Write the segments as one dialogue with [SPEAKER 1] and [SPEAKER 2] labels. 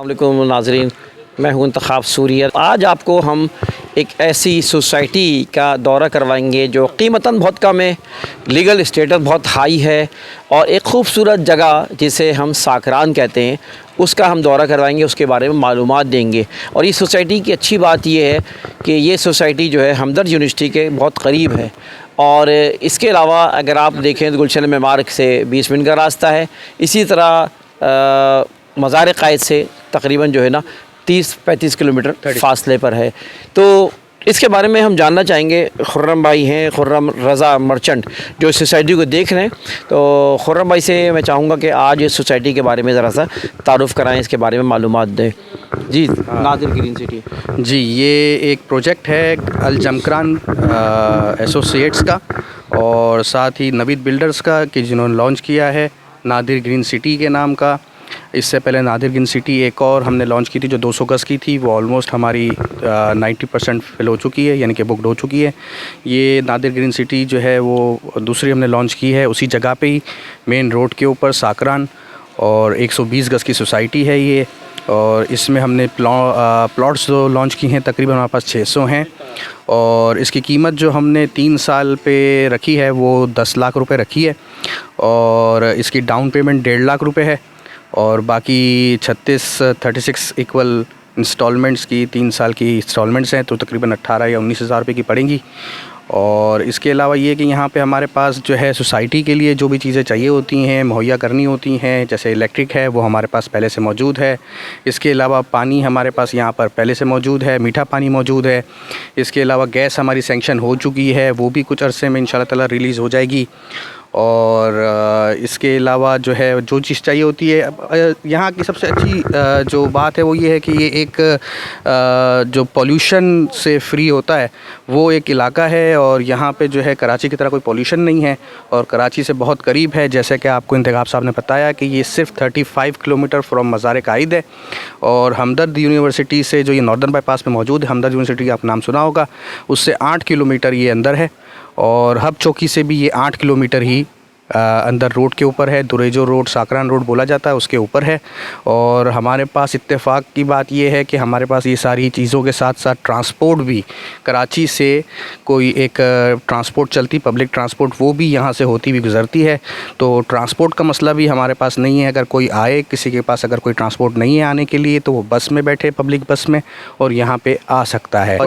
[SPEAKER 1] अस्सलामुअलैकुम नाज़रीन, मैं हूं इंतखाब सूरी। आज आपको हम एक ऐसी सोसाइटी का दौरा करवाएंगे जो कीमतन बहुत कम है, लीगल स्टेटस बहुत हाई है और एक ख़ूबसूरत जगह जिसे हम साकरान कहते हैं उसका हम दौरा करवाएंगे, उसके बारे में मालूमात देंगे। और इस सोसाइटी की अच्छी बात यह है कि ये सोसाइटी जो है हमदर्द यूनिवर्सिटी के बहुत करीब है। और इसके अलावा अगर आप देखें तो गुलशन मेमार्क से 20 मिनट का रास्ता है। इसी तरह मज़ार क़ायद से तकरीबन जो है ना 30-35 किलोमीटर फ़ासले पर है। तो इसके बारे में हम जानना चाहेंगे। खुर्रम भाई हैं, खुर्रम रज़ा मर्चेंट, जो इस सोसाइटी को देख रहे हैं। तो खुर्रम भाई से मैं चाहूँगा कि आज इस सोसाइटी के बारे में ज़रा सा तारुफ़ कराएँ, इसके बारे में मालूमात दें। जी नादिर ग्रीन सिटी।
[SPEAKER 2] जी, ये एक प्रोजेक्ट है अल जमकरान एसोसिएट्स का और साथ ही नवीद बिल्डर्स का कि जिन्होंने लॉन्च किया है नादिर ग्रीन सिटी के नाम का। इससे पहले नादिर ग्रीन सिटी एक और हमने लॉन्च की थी जो 200 गज़ की थी, वो ऑलमोस्ट हमारी 90% फिल हो चुकी है, यानी कि बुकड हो चुकी है। ये नादिर ग्रीन सिटी जो है वो दूसरी हमने लॉन्च की है उसी जगह पे ही, मेन रोड के ऊपर साकरान, और 120 गज़ की सोसाइटी है ये। और इसमें हमने प्लॉट्स जो लॉन्च की हैं तकरीबन हमारे पास 600 हैं और इसकी कीमत जो हमने 3 साल पे रखी है वो 10 लाख रुपए रखी है और इसकी डाउन पेमेंट 1.5 लाख रुपए है और बाकी 36 इक्वल इंस्टॉलमेंट्स की 3 साल की इंस्टॉलमेंट्स हैं, तो तकरीबन 18 या 19 हज़ार रुपये की पड़ेंगी। और इसके अलावा ये कि यहाँ पे हमारे पास जो है सोसाइटी के लिए जो भी चीज़ें चाहिए होती हैं मुहैया करनी होती हैं, जैसे इलेक्ट्रिक है वो हमारे पास पहले से मौजूद है। इसके अलावा पानी हमारे पास यहाँ पर पहले से मौजूद है, मीठा पानी मौजूद है। इसके अलावा गैस हमारी सेंक्शन हो चुकी है, वो भी कुछ अरसे में इंशाल्लाह ताला रिलीज़ हो जाएगी। और इसके अलावा जो है जो चीज़ चाहिए होती है, यहाँ की सबसे अच्छी जो बात है वो ये है कि ये एक जो पोल्यूशन से फ्री होता है वो एक इलाका है और यहाँ पे जो है कराची की तरह कोई पोल्यूशन नहीं है और कराची से बहुत करीब है। जैसे कि आपको इंतखाब साहब ने बताया कि ये सिर्फ 35 किलोमीटर फ्रॉम मज़ार क़ायद है और हमदर्द यूनिवर्सिटी से जो ये नॉर्दर्न बाईपास में मौजूद है, हमदर्द यूनिवर्सिटी का आप नाम सुना होगा, उससे 8 किलोमीटर ये अंदर है और हब चौकी से भी ये 8 किलोमीटर ही अंदर रोड के ऊपर है। दुरेजो रोड, साकरान रोड बोला जाता है, उसके ऊपर है। और हमारे पास इत्तेफाक की बात ये है कि हमारे पास ये सारी चीज़ों के साथ साथ ट्रांसपोर्ट भी, कराची से कोई एक ट्रांसपोर्ट चलती, पब्लिक ट्रांसपोर्ट, वो भी यहाँ से होती हुई गुज़रती है। तो ट्रांसपोर्ट का मसला भी हमारे पास नहीं है। अगर कोई आए, किसी के पास अगर कोई ट्रांसपोर्ट नहीं है आने के लिए, तो वो बस में बैठे, पब्लिक बस में, और यहाँ पे आ सकता है।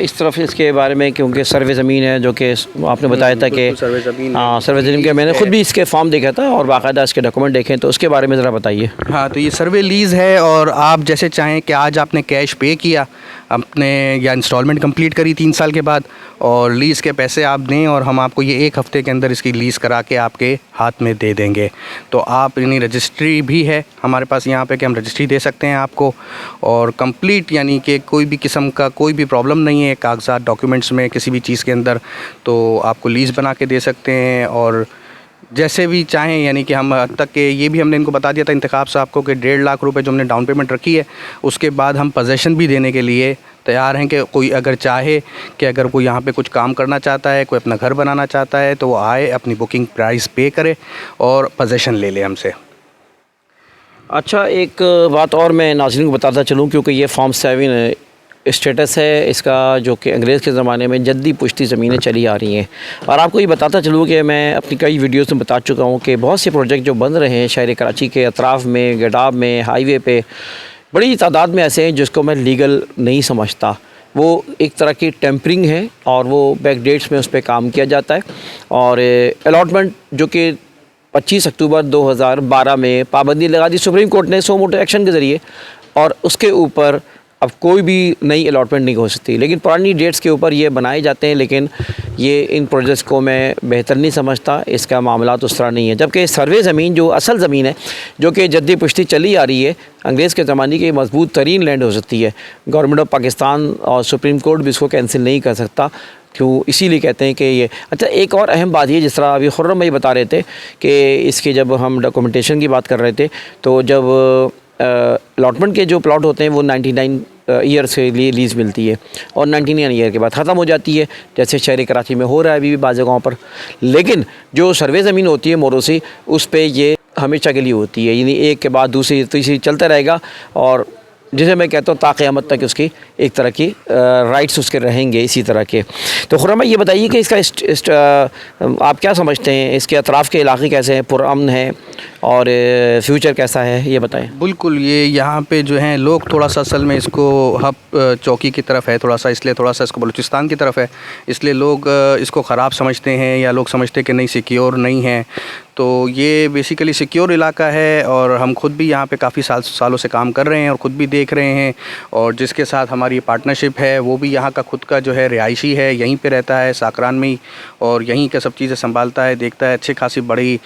[SPEAKER 1] इस तरफ इसके बारे में, क्योंकि सर्वे ज़मीन है जो कि आपने बताया था कि
[SPEAKER 2] सर्वे ज़मीन,
[SPEAKER 1] सर्वे ज़मीन के मैंने खुद भी इसके फॉर्म देखा था और बाकायदा इसके डॉक्यूमेंट देखें, तो उसके बारे में ज़रा बताइए।
[SPEAKER 2] हाँ, तो ये सर्वे लीज़ है और आप जैसे चाहें कि आज आपने कैश पे किया अपने या इंस्टॉलमेंट कंप्लीट करी 3 साल के बाद और लीज़ के पैसे आप दें और हम आपको ये 1 हफ़्ते के अंदर इसकी लीज़ करा के आपके हाथ में दे देंगे। तो आप यानी रजिस्ट्री भी है हमारे पास यहाँ पे कि हम रजिस्ट्री दे सकते हैं आपको और कंप्लीट, यानी कि कोई भी किस्म का कोई भी प्रॉब्लम नहीं है कागजात डॉक्यूमेंट्स में किसी भी चीज़ के अंदर, तो आपको लीज़ बना के दे सकते हैं और जैसे भी चाहें। यानी कि हम तक के ये भी हमने इनको बता दिया था इंतखाब साहब को कि 1.5 लाख रुपए जो हमने डाउन पेमेंट रखी है, उसके बाद हम पोजेसन भी देने के लिए तैयार हैं कि कोई अगर चाहे कि अगर कोई यहाँ पे कुछ काम करना चाहता है, कोई अपना घर बनाना चाहता है, तो वो आए, अपनी बुकिंग प्राइस पे करे और पोजेसन ले ले हमसे।
[SPEAKER 1] अच्छा, एक बात और मैं नाज़रीन को बताता चलूँ, क्योंकि ये फॉर्म 7 स्टेटस है इसका, जो कि अंग्रेज़ के ज़माने में जद्दी पुश्ती ज़मीनें चली आ रही हैं। और आपको ये बताता चलूँ कि मैं अपनी कई वीडियोस में बता चुका हूँ कि बहुत से प्रोजेक्ट जो बन रहे हैं शहर कराची के अतराफ़ में, गडाब में, हाईवे पे, बड़ी तादाद में ऐसे हैं जिसको मैं लीगल नहीं समझता। वो एक तरह की टेम्परिंग है और वो बैक डेट्स में उस पर काम किया जाता है। और अलॉटमेंट जो कि 25 अक्टूबर 2012 में पाबंदी लगा दी सुप्रीम कोर्ट ने सो मोटो एक्शन के ज़रिए, और उसके ऊपर अब कोई भी नई अलॉटमेंट नहीं हो सकती। लेकिन पुरानी डेट्स के ऊपर ये बनाए जाते हैं, लेकिन ये इन प्रोजेक्ट्स को मैं बेहतर नहीं समझता, इसका मामला तो उस तरह नहीं है। जबकि सर्वे ज़मीन जो असल ज़मीन है, जो कि जद्दी पुश्ती चली आ रही है, अंग्रेज़ के ज़माने की मजबूत तरीन लैंड हो सकती है। गवर्नमेंट ऑफ पाकिस्तान और सुप्रीम कोर्ट भी इसको कैंसिल नहीं कर सकता। क्यों? इसीलिए कहते हैं कि ये। अच्छा, एक और अहम बात ये, जिस तरह अभी खुर्रम भाई बता रहे थे कि इसके जब हम डॉक्यूमेंटेशन की बात कर रहे थे, तो जब अलॉटमेंट के जो प्लॉट होते हैं वो 99 ईयर से लिए लीज़ मिलती है और 99 ईयर के बाद ख़त्म हो जाती है, जैसे शहर कराची में हो रहा है अभी भी बाज़ जगहों पर। लेकिन जो सर्वे ज़मीन होती है मोरोसी, उस पर ये हमेशा के लिए होती है, यानी एक के बाद दूसरी तीसरी चलता रहेगा, और जिसे मैं कहता हूँ ताक़यामत तक उसकी एक तरह की राइट्स उसके रहेंगे इसी तरह के। तो खुर्रम भाई, ये बताइए कि इसका आप क्या समझते हैं, इसके अतराफ़ के इलाके कैसे हैं, पुरअमन है और फ्यूचर कैसा है, ये बताएं।
[SPEAKER 2] बिल्कुल, ये यहाँ पे जो हैं लोग थोड़ा सा असल में इसको हब चौकी की तरफ है थोड़ा सा, इसलिए थोड़ा सा इसको बलूचिस्तान की तरफ है, इसलिए लोग इसको ख़राब समझते हैं, या लोग समझते हैं कि नहीं सिक्योर नहीं है। तो ये बेसिकली सिक्योर इलाका है, और हम खुद भी यहाँ पे काफ़ी सालों से काम कर रहे हैं और ख़ुद भी देख रहे हैं, और जिसके साथ हमारी पार्टनरशिप है वो भी यहाँ का खुद का जो है रिहायशी है, यहीं पे रहता है साकरान में ही, और यहीं का सब चीज़ें संभालता है, देखता है। अच्छी खासी बड़ी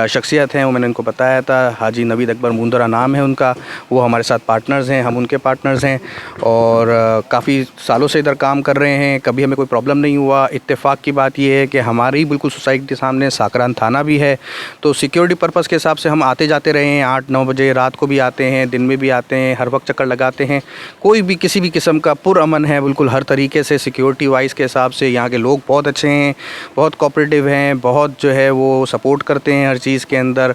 [SPEAKER 2] शख्सियत हैं, वो मैंने उनको बताया था, हाजी नवीद अकबर मुंदरा नाम है उनका, वो हमारे साथ पार्टनर्स हैं, हम उनके पार्टनर्स हैं, और काफ़ी सालों से इधर काम कर रहे हैं, कभी हमें कोई प्रॉब्लम नहीं हुआ। इत्तेफाक की बात ये है कि हमारी बिल्कुल सोसाइटी के सामने साकरान थाना भी है, तो सिक्योरिटी पर्पज़ के हिसाब से हम आते जाते रहे हैं, 8-9 बजे रात को भी आते हैं, दिन में भी आते हैं, हर वक्त चक्कर लगाते हैं। कोई भी किसी भी किस्म का पुरअमन है बिल्कुल हर तरीके से, सिक्योरिटी वाइज के हिसाब से यहाँ के लोग बहुत अच्छे हैं, बहुत कोऑपरेटिव हैं, बहुत जो है वो सपोर्ट करते हैं हर चीज़ के अंदर।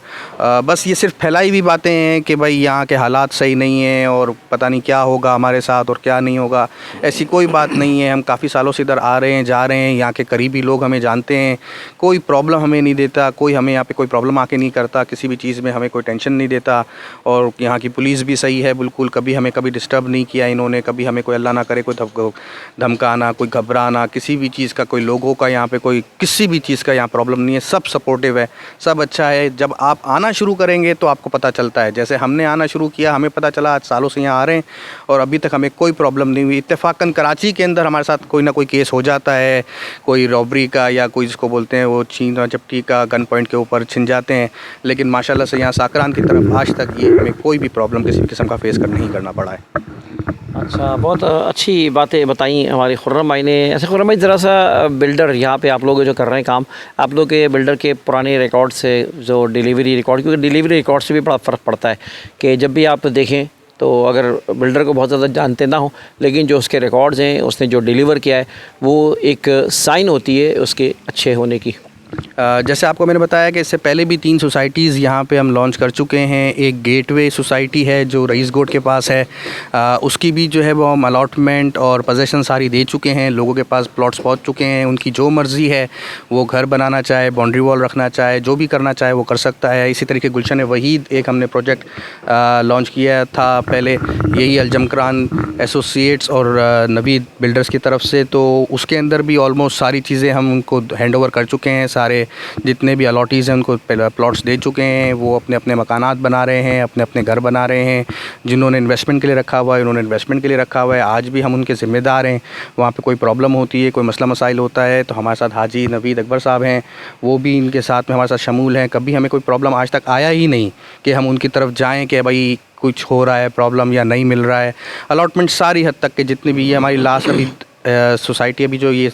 [SPEAKER 2] बस ये सिर्फ फैलाई हुई बातें हैं कि भाई यहाँ के हालात सही नहीं हैं और पता नहीं क्या होगा हमारे साथ और क्या नहीं होगा, ऐसी कोई बात नहीं है। हम काफ़ी सालों से इधर आ रहे हैं, जा रहे हैं, यहाँ के करीबी लोग हमें जानते हैं, कोई प्रॉब्लम हमें नहीं देता, कोई हमें यहाँ पे कोई प्रॉब्लम आके नहीं करता, किसी भी चीज़ में हमें कोई टेंशन नहीं देता। और यहाँ की पुलिस भी सही है बिल्कुल, कभी हमें कभी डिस्टर्ब नहीं किया इन्होंने, कभी हमें कोई अल्लाह ना करे कोई धमकाना, कोई घबराना, किसी भी चीज़ का, कोई लोगों का यहाँ पे कोई किसी भी चीज़ का यहाँ प्रॉब्लम नहीं है, सब सपोर्टिव है, सब अच्छा है। जब आप आना शुरू करेंगे तो आपको पता चलता है, जैसे हमने आना शुरू किया, हमें पता चला, आज सालों से यहाँ आ रहे हैं और अभी तक हमें कोई प्रॉब्लम नहीं हुई। इत्तेफाकन कराची के अंदर हमारे साथ कोई ना कोई केस हो जाता है, कोई रॉबरी का या कोई जिसको बोलते हैं वो छीना झपटी का, गन पॉइंट के ऊपर छिन जाते हैं, लेकिन माशाल्लाह से यहाँ साकरान की तरफ आज तक ये हमें कोई भी प्रॉब्लम किसी किस्म का फेस नहीं करना पड़ा है।
[SPEAKER 1] अच्छा, बहुत अच्छी बातें बताई हमारे खुर्रम भाई ने। ऐसे खुर्रम भाई, ज़रा सा बिल्डर यहाँ पे आप लोग जो कर रहे हैं काम, आप लोग के बिल्डर के पुराने रिकॉर्ड से जो डिलीवरी रिकॉर्ड, क्योंकि डिलीवरी रिकॉर्ड से भी बड़ा फ़र्क पड़ता है कि जब भी आप देखें तो अगर बिल्डर को बहुत ज़्यादा जानते ना हो, लेकिन जो उसके रिकॉर्ड्स हैं, उसने जो डिलीवर किया है, वो एक साइन होती है उसके अच्छे होने की।
[SPEAKER 2] जैसे आपको मैंने बताया कि इससे पहले भी 3 सोसाइटीज़ यहाँ पे हम लॉन्च कर चुके हैं। एक गेटवे सोसाइटी है जो रईस गोट के पास है, उसकी भी जो है वो हम अलॉटमेंट और पोजेसन सारी दे चुके हैं, लोगों के पास प्लॉट्स पहुँच चुके हैं। उनकी जो मर्ज़ी है, वो घर बनाना चाहे, बाउंड्री वॉल रखना चाहे, जो भी करना चाहे वो कर सकता है। इसी तरीके गुलशन वहीद एक हमने प्रोजेक्ट लॉन्च किया था पहले, यही अलजमक्रान एसोसिएट्स और नवीद बिल्डर्स की तरफ से, तो उसके अंदर भी ऑलमोस्ट सारी चीज़ें हम उनको हैंड ओवर कर चुके हैं। सारे जितने भी अलॉटीज़ हैं उनको प्लॉट्स दे चुके हैं, वो अपने अपने मकानात बना रहे हैं, अपने अपने घर बना रहे हैं। जिन्होंने इन्वेस्टमेंट के लिए रखा हुआ है उन्होंने इन्वेस्टमेंट के लिए रखा हुआ है, आज भी हम उनके ज़िम्मेदार हैं। वहाँ पे कोई प्रॉब्लम होती है, कोई मसला मसाइल होता है, तो हमारे साथ हाजी नवीद अकबर साहब हैं, वो भी इनके साथ में हमारे साथ शमूल हैं। कभी हमें कोई प्रॉब्लम आज तक आया ही नहीं कि हम उनकी तरफ जाएँ कि भाई कुछ हो रहा है प्रॉब्लम या नहीं मिल रहा है। अलॉटमेंट सारी हद तक के जितनी भी, ये हमारी लास्ट अभी सोसाइटी, अभी जो ये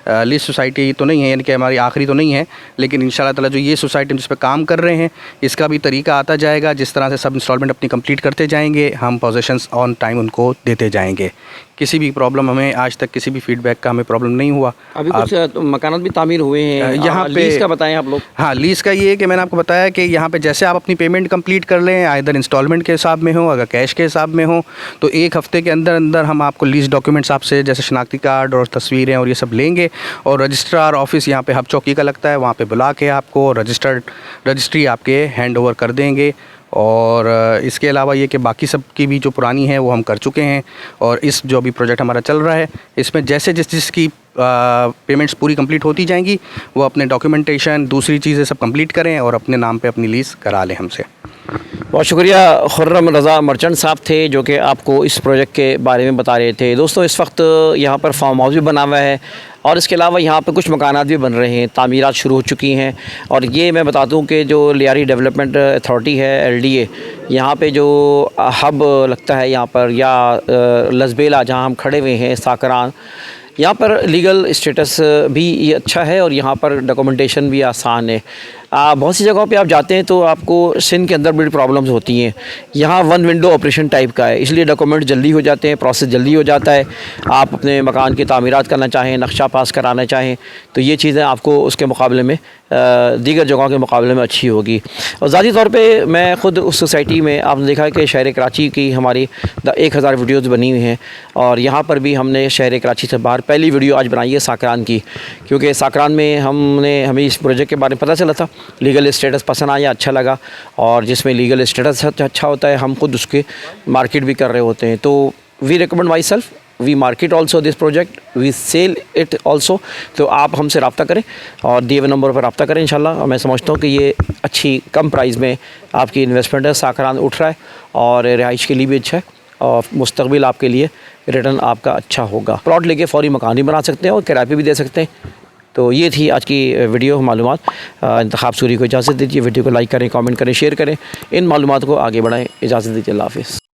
[SPEAKER 2] लिस्ट सोसाइटी तो नहीं है, यानी कि हमारी आखिरी तो नहीं है, लेकिन इंशाल्लाह ताला जो ये सोसाइटी जिस पर काम कर रहे हैं, इसका भी तरीका आता जाएगा। जिस तरह से सब इंस्टॉलमेंट अपनी कंप्लीट करते जाएंगे, हम पोजेशंस ऑन टाइम उनको देते जाएंगे। किसी भी प्रॉब्लम, हमें आज तक किसी भी फीडबैक का हमें प्रॉब्लम नहीं हुआ।
[SPEAKER 1] अभी कुछ मकानात भी तामीर हुए हैं यहाँ पे, लीज़ का बताएं आप लोग।
[SPEAKER 2] हाँ, लीज़ का ये है कि मैंने आपको बताया कि यहाँ पे जैसे आप अपनी पेमेंट कंप्लीट कर लें, आइदर इंस्टॉलमेंट के हिसाब में हो, अगर कैश के हिसाब में हो, तो 1 हफ़्ते के अंदर अंदर हम आपको लीज़ डॉक्यूमेंट्स आपसे जैसे शनाख्ती कार्ड और तस्वीरें और ये सब लेंगे, और रजिस्ट्रार ऑफिस यहाँ पे हब चौकी का लगता है, वहाँ पे बुला के आपको रजिस्ट्री आपके हैंड ओवर कर देंगे। और इसके अलावा ये कि बाकी सब की भी जो पुरानी है वो हम कर चुके हैं, और इस जो अभी प्रोजेक्ट हमारा चल रहा है, इसमें जैसे जिसकी पेमेंट्स पूरी कंप्लीट होती जाएंगी, वो अपने डॉक्यूमेंटेशन दूसरी चीज़ें सब कंप्लीट करें और अपने नाम पे अपनी लीज़ करा लें हमसे।
[SPEAKER 1] बहुत शुक्रिया। खुर्रम रज़ा मर्चेंट साहब थे जो कि आपको इस प्रोजेक्ट के बारे में बता रहे थे। दोस्तों, इस वक्त यहाँ पर फार्म हाउस भी बना हुआ है, और इसके अलावा यहाँ पे कुछ मकानात भी बन रहे हैं, तामीरात शुरू हो चुकी हैं। और ये मैं बता दूँ कि जो लियारी डेवलपमेंट अथॉरिटी है, LDA, यहाँ पे जो हब लगता है यहाँ पर, या लसबेला जहाँ हम खड़े हुए हैं, साकरान, यहाँ पर लीगल स्टेटस भी ये अच्छा है और यहाँ पर डॉक्यूमेंटेशन भी आसान है। बहुत सी जगहों पे आप जाते हैं तो आपको सिंध के अंदर बड़ी प्रॉब्लम्स होती हैं। यहाँ वन विंडो ऑपरेशन टाइप का है, इसलिए डॉक्यूमेंट जल्दी हो जाते हैं, प्रोसेस जल्दी हो जाता है। आप अपने मकान की तामीरात करना चाहें, नक्शा पास कराना चाहें तो ये चीज़ें आपको उसके मुकाबले में दीगर जगहों के मुकाबले में अच्छी होगी। और ज़ाती तौर पे मैं ख़ुद उस सोसाइटी में, आपने देखा कि शहर कराची की हमारी 1000 वीडियोज़ बनी हुई हैं और यहाँ पर भी हमने शहर कराची से बाहर पहली वीडियो आज बनाई है साकरान की, क्योंकि साकरान में हमें इस प्रोजेक्ट के बारे में पता चला था, लीगल स्टेटस पसंद आया, अच्छा लगा, और जिसमें लीगल स्टेटस अच्छा होता है हम खुद उसके मार्केट भी कर रहे होते हैं। तो we recommend myself, we market also this project, we sell it also. तो आप हमसे रब्ता करें और दिए हुए नंबर पर रब्ता करें इंशाल्लाह। मैं समझता हूँ कि ये अच्छी कम प्राइस में आपकी इन्वेस्टमेंट है, साकरान उठ रहा है और रिहाइश के लिए भी अच्छा है और मुस्तकबिल आपके लिए रिटर्न आपका अच्छा होगा। प्लॉट लेके फौरी मकान भी बना सकते हैं और किराए पे भी दे सकते हैं। तो ये थी आज की वीडियो मालूमात। इंतखाब सूरी को इजाज़त दीजिए। वीडियो को लाइक करें, कमेंट करें, शेयर करें, इन मालूमात को आगे बढ़ाएं। इजाज़त दीजिए, अल्लाह हाफ़िज़।